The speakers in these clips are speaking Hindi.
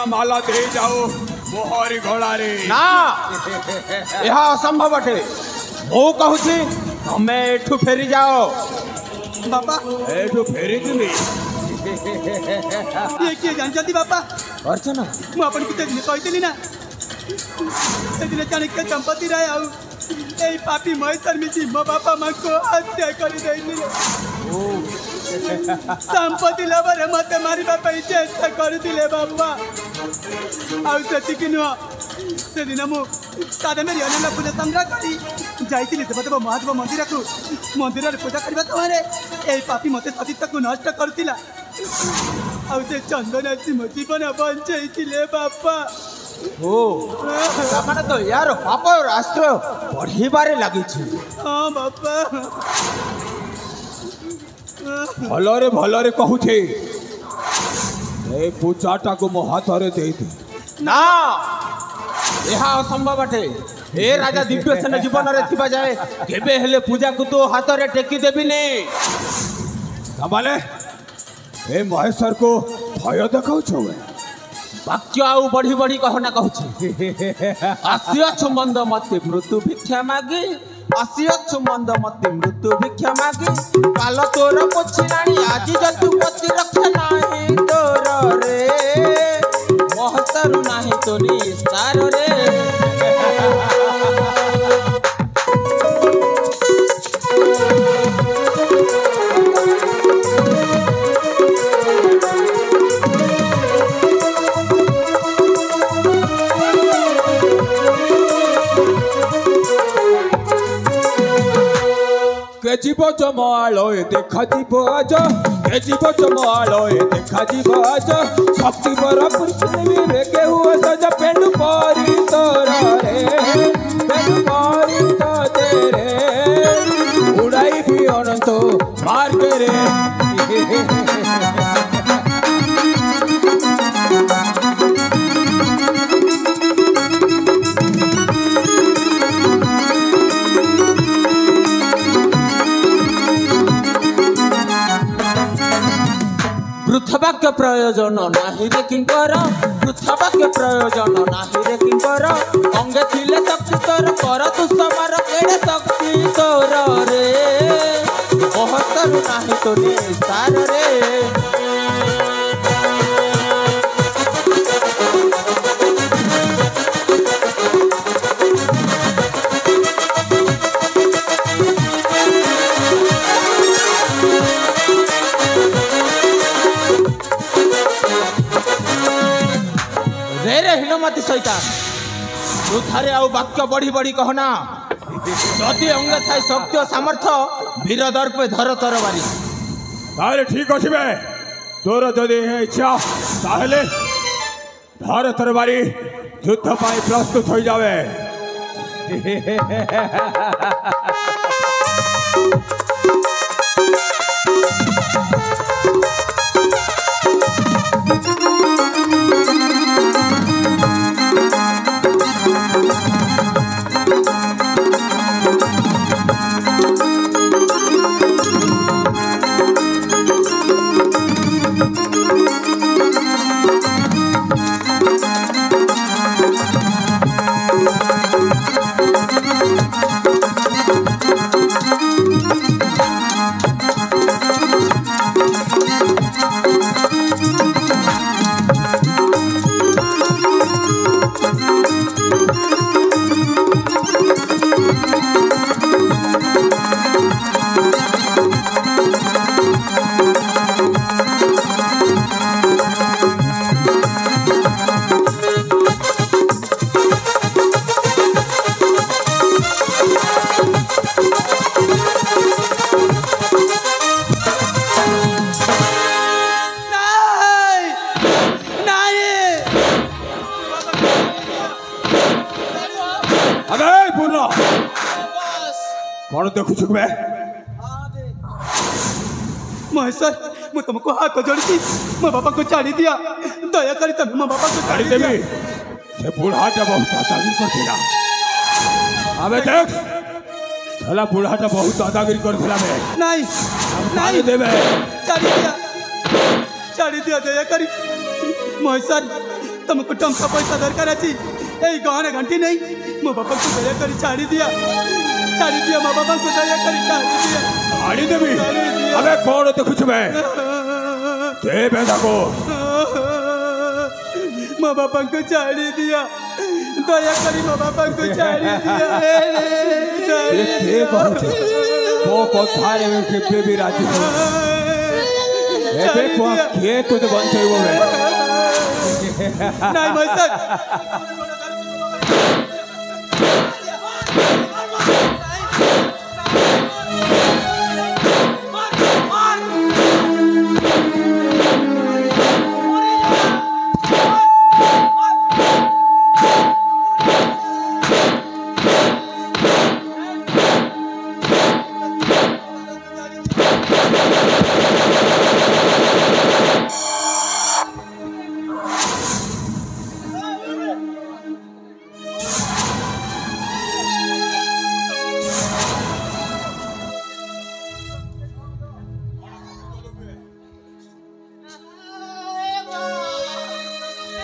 चंदन माला दे जाओ मोहरी घोड़ा रे ना यह असंभव अटे मु कहूची तमे एठू फेरी जाओ बापा एठू फेरी दिनी ये किए जानती बापा अर्चना मु अपन किते दिन कहतेली ना से दिन चाणक्य संपत्ति राय आउ ए पापी महेश्वर मिसी मो बापा मां को हत्या कर देनी संपत्ति लबरे मते मारी बापा चेष्टा कर दिले बापा आउ सेति कि नुह से दिन मु सादे मेरी अनन्या पूजा संग्रह करी जाइतिली देवदेव महादेव मंदिर रे पूजा करबा तमारे ए पापी मते सतीत्व को नष्ट करतिला आउ से चंदन आसी मो जीवन बंचैतिले बापा ओ तमने तो यार पाप राष्ट्र बढ़िबारे लागि छी हां बापा भलरे कहूछे ए पूजाटा को मो हाथ रे दे दे ना यह असंभव अटे ए राजा दिव्यसेन जीवन रे थिबा जाए केबे हेले पूजा को तो हाथ रे टेकी देबी ने तमाले ए महेश्वर को भय देखाउ छौ वाक्य आउ बढ़ी बढ़ी कहना कहूची आसिया छुमंद मते मृत्यु भिक्षा मागे आसिया छुमंद मते मृत्यु भिक्षा मागे काल तोर पछिलाणी आज जतु पति रखे नाही तोर रे महतरु नाही तो निस्तार रे जीव जमालो देखा जीव आज के जीव जमालो देखा जीव आज शक्ति बर पृथ्वी रे के हुआ सजा पेंडु पारी तोरा रे पेंडु पारी तो तेरे उड़ाई भी अनंत मार के रे पृथ्वाक्य प्रयोजन नाही रे किंकर पृथ्वाक्य प्रयोजन नाही रे किंकर अंगे थिले शक्ति तोर कर तू समर केड़े शक्ति तोर रे महतरु नाही तो निस्तार रे हिनमति सैतान तू थारे आउ वाक्य बढ़ी बढ़ी कहना जदि अंग थाई शक्ति और सामर्थ्य वीर दर्प धर तरबारी ताले ठीक अछि बे तोर जदि इच्छा ताले धर तरबारी युद्ध पाई प्रस्तुत हो जावे कौन देखु छुक बे महेश्वर मु तुमको हाथ जोड़ी मो बापा को छाड़ी दिया दया करी तुम मो बापा को छाड़ी देवी से बुढ़ाटा बहुत दादागिरी कर दिया अबे देख साला बुढ़ाटा बहुत दादागिरी कर दिला बे नहीं नहीं देबे छाड़ी दिया दया करी महेश्वर तुमको टंका पैसा दरकार अच्छी यही गहना घंटी नहीं मो बापा को दया कर छाड़ी दिया मो बापा को दया कर छाड़ी दिया छाड़ी देवी अबे कौन देखुछ मैं ते बेदा को मो बापा को छाड़ी दिया दया करी मो बापा को छाड़ी दिया ते कहछ वो कथारे में के भी राजी हो एबे को के तो बंचैबो बे नहीं मसक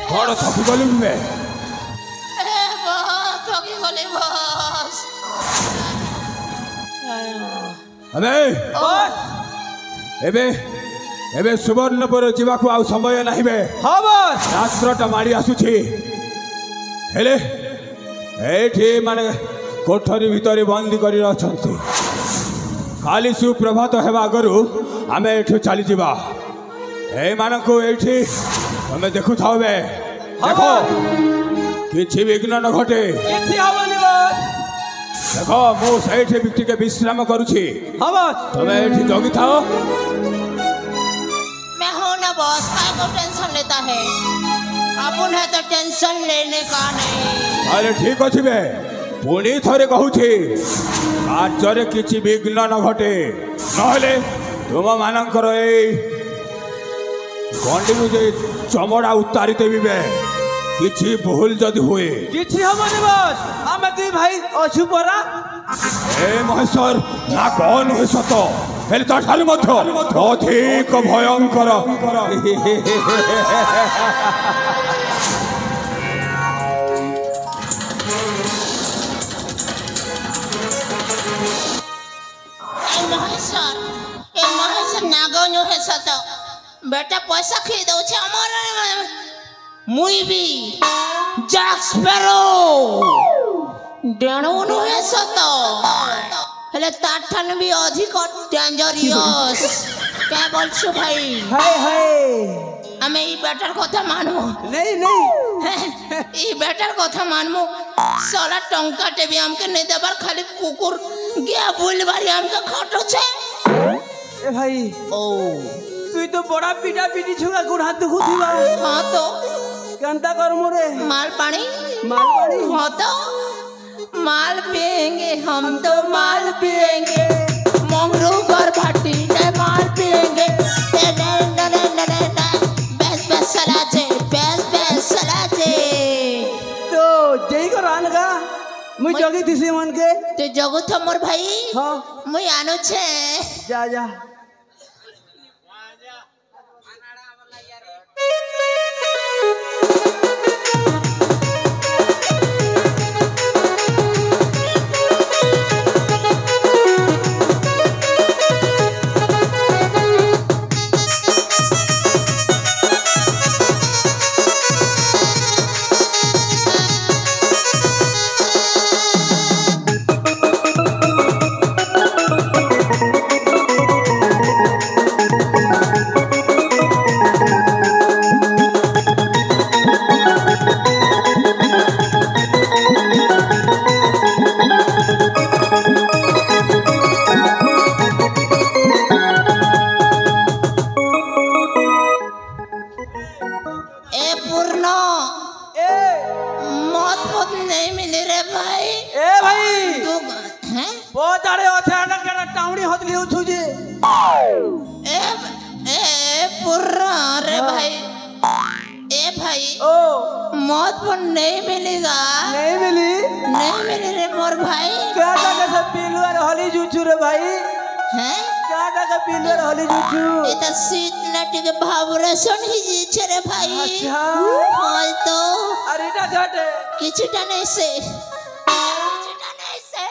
कौन थकी गली में अबे एबे एबे सुवर्णपुर जीवाकू आउ समय नहीं बे हाँ बस रात्रटा माड़ी आसुछि हेले एठी माने कोठरी भितरी बंदी करी रहछंती काली सुप्रभात हेबा आगरु आमे एठु चली जिबा ए मानकू एठी तमे देखु थाओ बे देखो किछि विघ्न न घटे किछि हवनी बस देखो मो सैठे बिक्टी के विश्राम करूछि हाँ बस तमे एठी जगी थाओ मैं हूं ना बॉस काय को टेंशन लेता है अपन है तो टेंशन लेने का नहीं अरे ठीक अछि बे पुणी थरे कहूछि कार्य किछि विघ्न न घटे नहले तुम मानकर ए गंडी मुझे चमड़ा उतारी देवी बे किछि भूल जदि हुए किछि हवनी बस आमे दुई भाई अछु परा ए महेश्वर ना कौन हुए सत हेले तो ठारू मध्य अधिक भयंकर ए महेश्वर नागनो है सत बेटा पैसा खी दउ छे हमर मुई भी जैक स्पैरो डेणो नो है सत हेले ताठन भी अधिक डेंजरियस क्या बोलछो भाई हाय हाय हमें ई बेटर कथा मानमु नहीं नहीं ई बेटर कथा मानमु साला टंकाटे भी हमके नहीं देबार खाली कुकुर गया बुलबारी हमके खटो छे ए भाई ओ तुई तो बड़ा पीटा पीटी छुआ गुड़ हाथ दुखु थीबा हां तो केनता कर मोरे माल पानी हाँ तो माल पिएंगे हम तो माल पिएंगे मंगरू कर भाटी ने माल पिएंगे बेस बेस सलाजे तो जई को रानगा मुई जगी दिसी मन के तो जगु था मोर भाई हां मुई आनो छे जा जा भाई घटे কিছুটা নেই সে কিছুটা নেই সে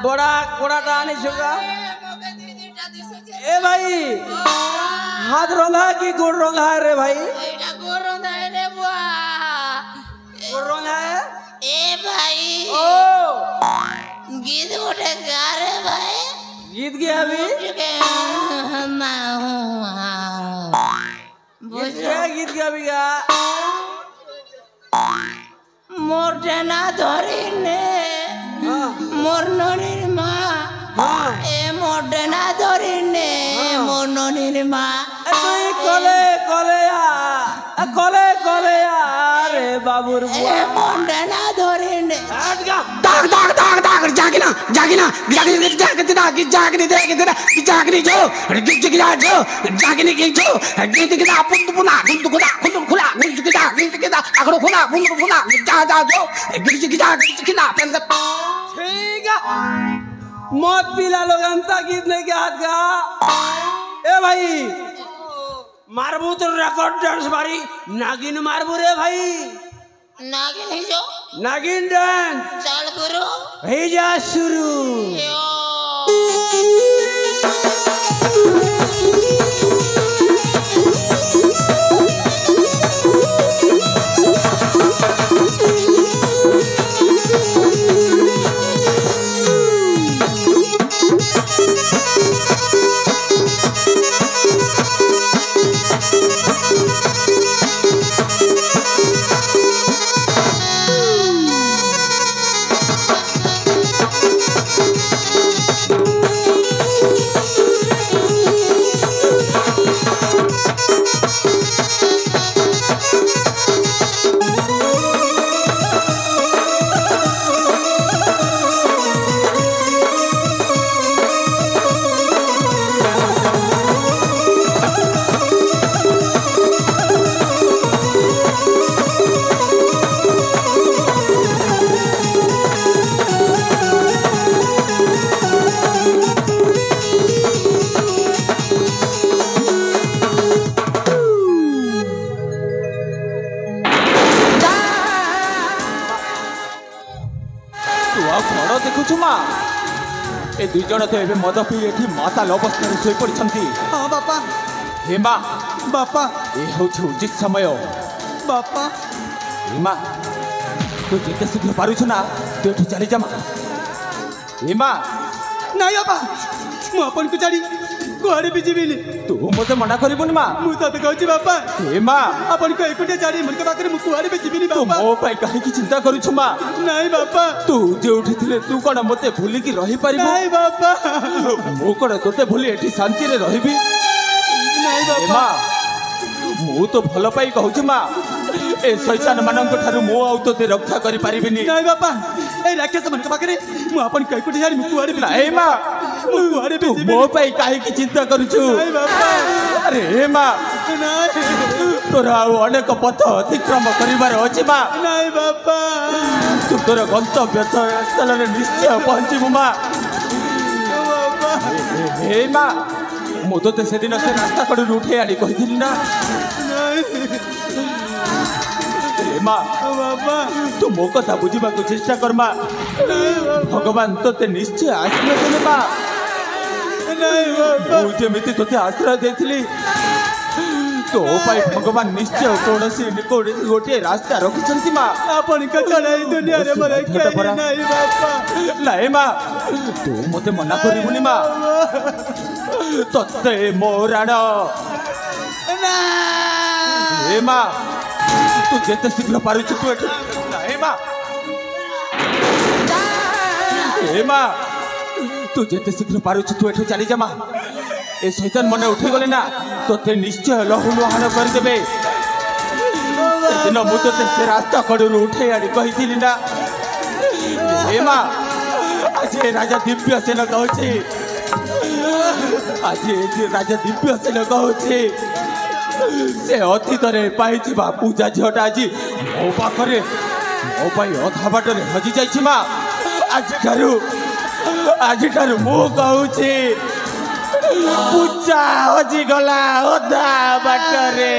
बड़ा बड़ा कहानी सुगा ए भाई हाथ रोंगा कि गोड़ रोंगा है रे भाई এটা গরম নাই রে বুয়া गोड़ रोंगा है এ ভাই ओ গীত ওঠে গা রে ভাই गीत गया अभी गीत गया गीत गया अभी गा মোর ডেনা ধরি নে মোর ননির মা हाँ এ মোর ডেনা ধরি নে মোর ননির মা তুই কলে কলে কলে কলে রে বাবুর এ মোর ডেনা ধরি নে हट गा दाग दाग दाग दाग जागिना जागिना जागिना जागिना जागिना जागिना जागिना जो गिज गिजा जो जागिना गिज जो गिज गिजा पुंद पुना गुंद खुला गिज गिजा अगड़ो खुला बुंद खुला जा जा जो गिज गिजा पेन ठीक है मौत पीला लोग अंता गीत नहीं के हाथ गा ए भाई मारबू तो रिकॉर्ड डांस मारी नागिन मारबू रे भाई নাগিন হিজো नागिन डांस চাল করো हो जा शुरू देखु मा ए दुई जन तो एबे मद पी एठी माताल अवस्था सोई पड़छंती हाँ बापा हेमा बापा ए होछि उचित समय बापा हेमा तू जेते शीघ्र पारुछ ना तू एठी चली जा हेमा नहीं बापा मु अपन को छाड़ी कुआड़े भी जीविनी तू मते मना करिबुनी मा मु सत कहूची बापा हेमा अपन को एकुटे छाड़ी मन के पाखरे मु कुआड़े भी जीविनी तू बापा मो पाई काहे की चिंता करूछ मा नहीं बापा तू जे उठिथिले तू कोन मते भूली की रही पारिबो नहीं बापा मो कोन तोते भूली एठी शांति रे रहिबी नहीं बापा हेमा मु तो भल पाई कहूची मा ए शैतान मानक ठारू मो आउ तोते रक्षा करि पारिबिनी नहीं बापा ए राक्षस मन के पाखरे मु अपन को एकुटे छाड़ी मु कुआड़े भी नहीं मा मु कुआड़े तू भी मो पाई काहे की चिंता करूछु नहीं बापा अरे हेमा नहीं तोर आउ अनेक पथ अतिक्रम करिबार अछि मा नहीं बापा तू तोर गंतव्य स्थल रे निश्चय पहुंचिबु मा बापा हे मा मु तो से दिन से रास्ता कड़ उठे आनी कहिथिली ना हे मा बापा तू मो कथा बुझिबा को चेष्टा कर मा भगवान तोते निश्चय आश्रय देले मा नहीं बापा मु जेमिति तोते आश्रय देथिली तो पाई भगवान निश्चय कोनसी गोटे रास्ता रखिछंती मा अपन को चढ़ाई दुनिया रे मरे के नहीं बापा नहीं मा तू मते मना करिबुनी मा तोते मोराण हे मा तू जेते शीघ्र पारुछु तू एठी नहीं मा ए माँ तू जिते शीघ्र पारुछ तू एठू चली जा माँ ए शैतान मन उठे गले ना तोते निश्चय लहु लुहान करदेबे दिन मुझे से रास्ता कड़ू उठे आनी कही ना ए माँ आज राजा दिव्य सेन कहूँ आज राजा दिव्य सेन कहूँ से अतीत पाई पूजा झीटा आज मो पाखे मो अधा बाटर हजि जाइए माँ आज मु कहूँ पूजा हजिगला अधा बाटरे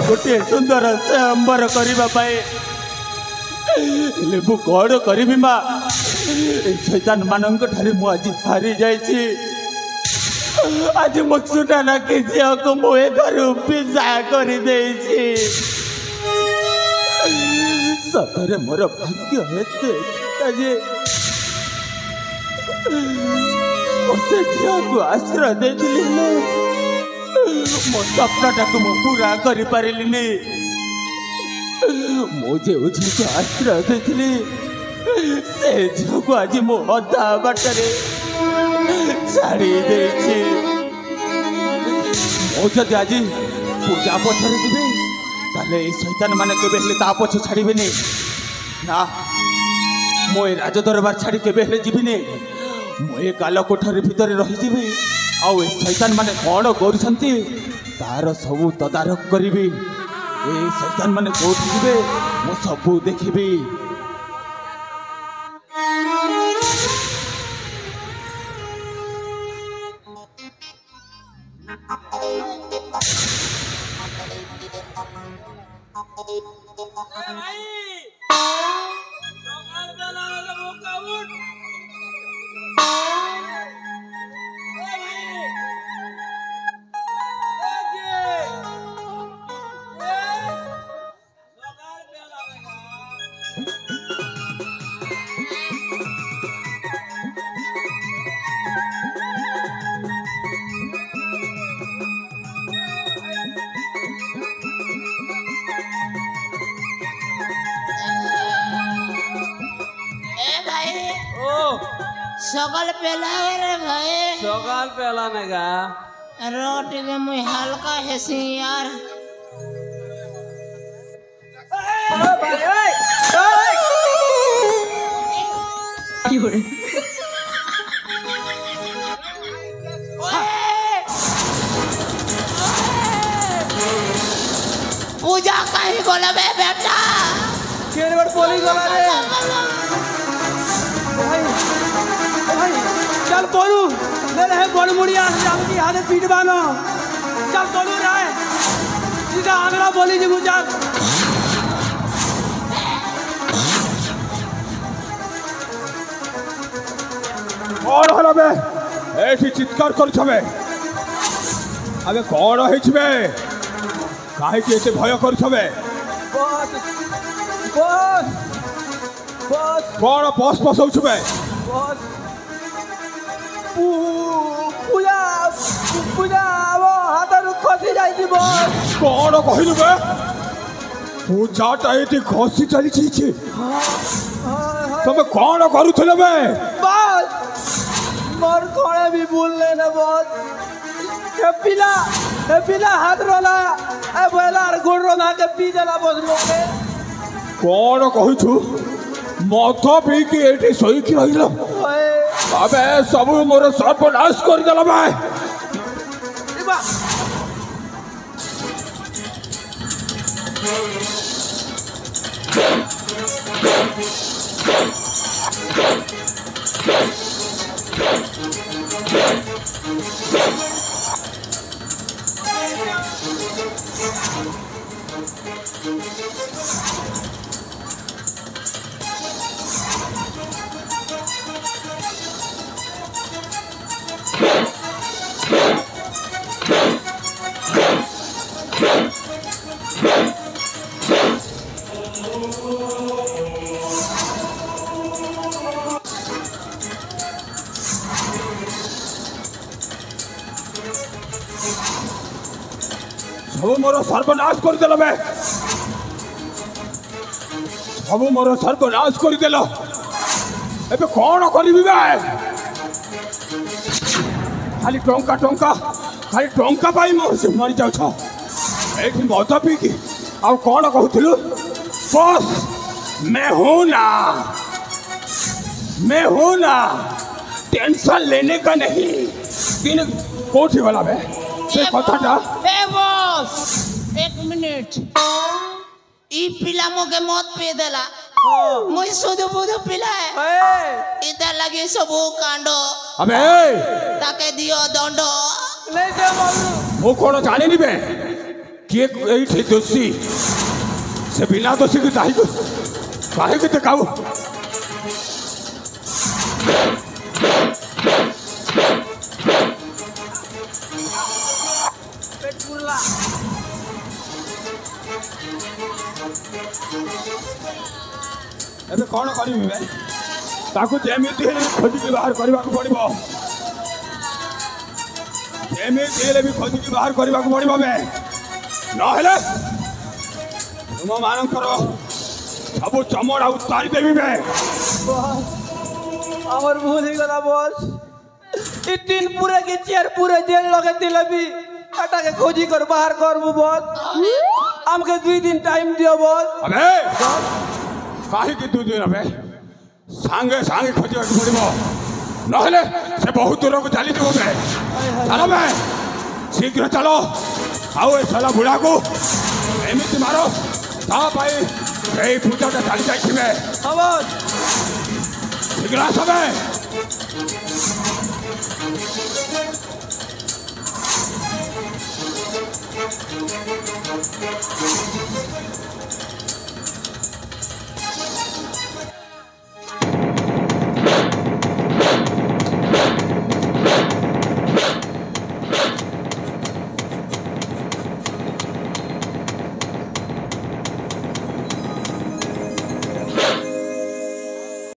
गोटे सुंदर से अंबर करने कौन करी माँ शैतान मान मुझे हारी जाइए आज मो सुना ना कि झील को मुझे घर पिजा कर सतरे मोर भाग्य हेते से झील को आश्रय देती मो सपनाटा को पूरा कर पारिनी मुझे झी को आश्रय देती से झील को आज मो अधा बाटरे छाड़ी मुझे आज पूजा पछरे जी ताले शैतान मान के पछ छाड़े ना मो राज दरबार छाड़ी के जीविनी मुझे काल कोठरी भितर रही आउ शैतान माने कौन कर तार सबू तदारक करी शैतान माने कौटी जीवे मु सबू देखी सगल पेला रे भाई सगल पेला में गा रोटी में मुझे हल्का है यार पूजा कहीं गला बे बेटा केरे बड़ बोली गला रे भाई भाई चल बोलू ले रहे बोल मुड़िया जाम की हाथ पीट बानो चल बोलू रहे सीधा आगरा बोली जी गुजर कौन हला बे एठी चित्कार कर छबे अबे कौन हिचबे काहे के एते भय कर छबे बस बस बस कौन पस पस होछबे बस पूजा पूजा वो हाथ खसी जाई बस कौन कहिलु बे पूजाटा एते खसी चली छी तबे कौन करूथले बे बस मोर कोड़े भी भूल लेना बस हे पिला हाथ रोला ए बोला और गोड़ रोना के पी देला बस लोके कौन कहू मत पी कि एठी सोई कि रहिल ओए अबे सब मोर सर्वनाश कर देला बे इबा सब मोर सर्वनाश कर देला बे सब मोर सर्वनाश कर देला एबे कौन करिबी बे खाली टंका टंका खाली टंका पाई मर जाऊ छ एठी मत पी कि आ कौन कहूथिलु बस मैं हूं ना टेंशन लेने का नहीं दिन कोठी वाला बे से कथाटा ए बॉस एक मिनट ई पिला मोके मत पे देला मुई सुधु बुधु पिला है इधर लगे सबो कांडो अबे ताके दियो दंडो नहीं दे बाबू वो कौन जाने नहीं बे कि एठी दोषी से बिना दोषी के काहे के तकाऊ पेटुला एबे कौन करिबी बे ताकू जेमिति हेले खोजी के बाहर करबा को पड़िबो जेमिति हेले भी खोजी के बाहर करबा को पड़िबो बे न हेले तुम मान करो सब चमड़ा उतारी देबी बे আমার ভুল হয়ে গেল বস এই দিন পুরে কি চেয়ার পুরে জেল লগে দিলবি এটাকে খোঁজি কর বাহার করবো বস আমাকে 2 দিন টাইম দিও বস अबे काहे के 2 दिन अबे सांगे सांगे खोजी को पड़िबो न हेले से बहुत दूर को चली देबो बे चलो बे शीघ्र चलो आओ ए साला बुढ़ा को एमिति मारो ता भाई ए पूजाटा चली जाई छिबे বস शीघ्र सबे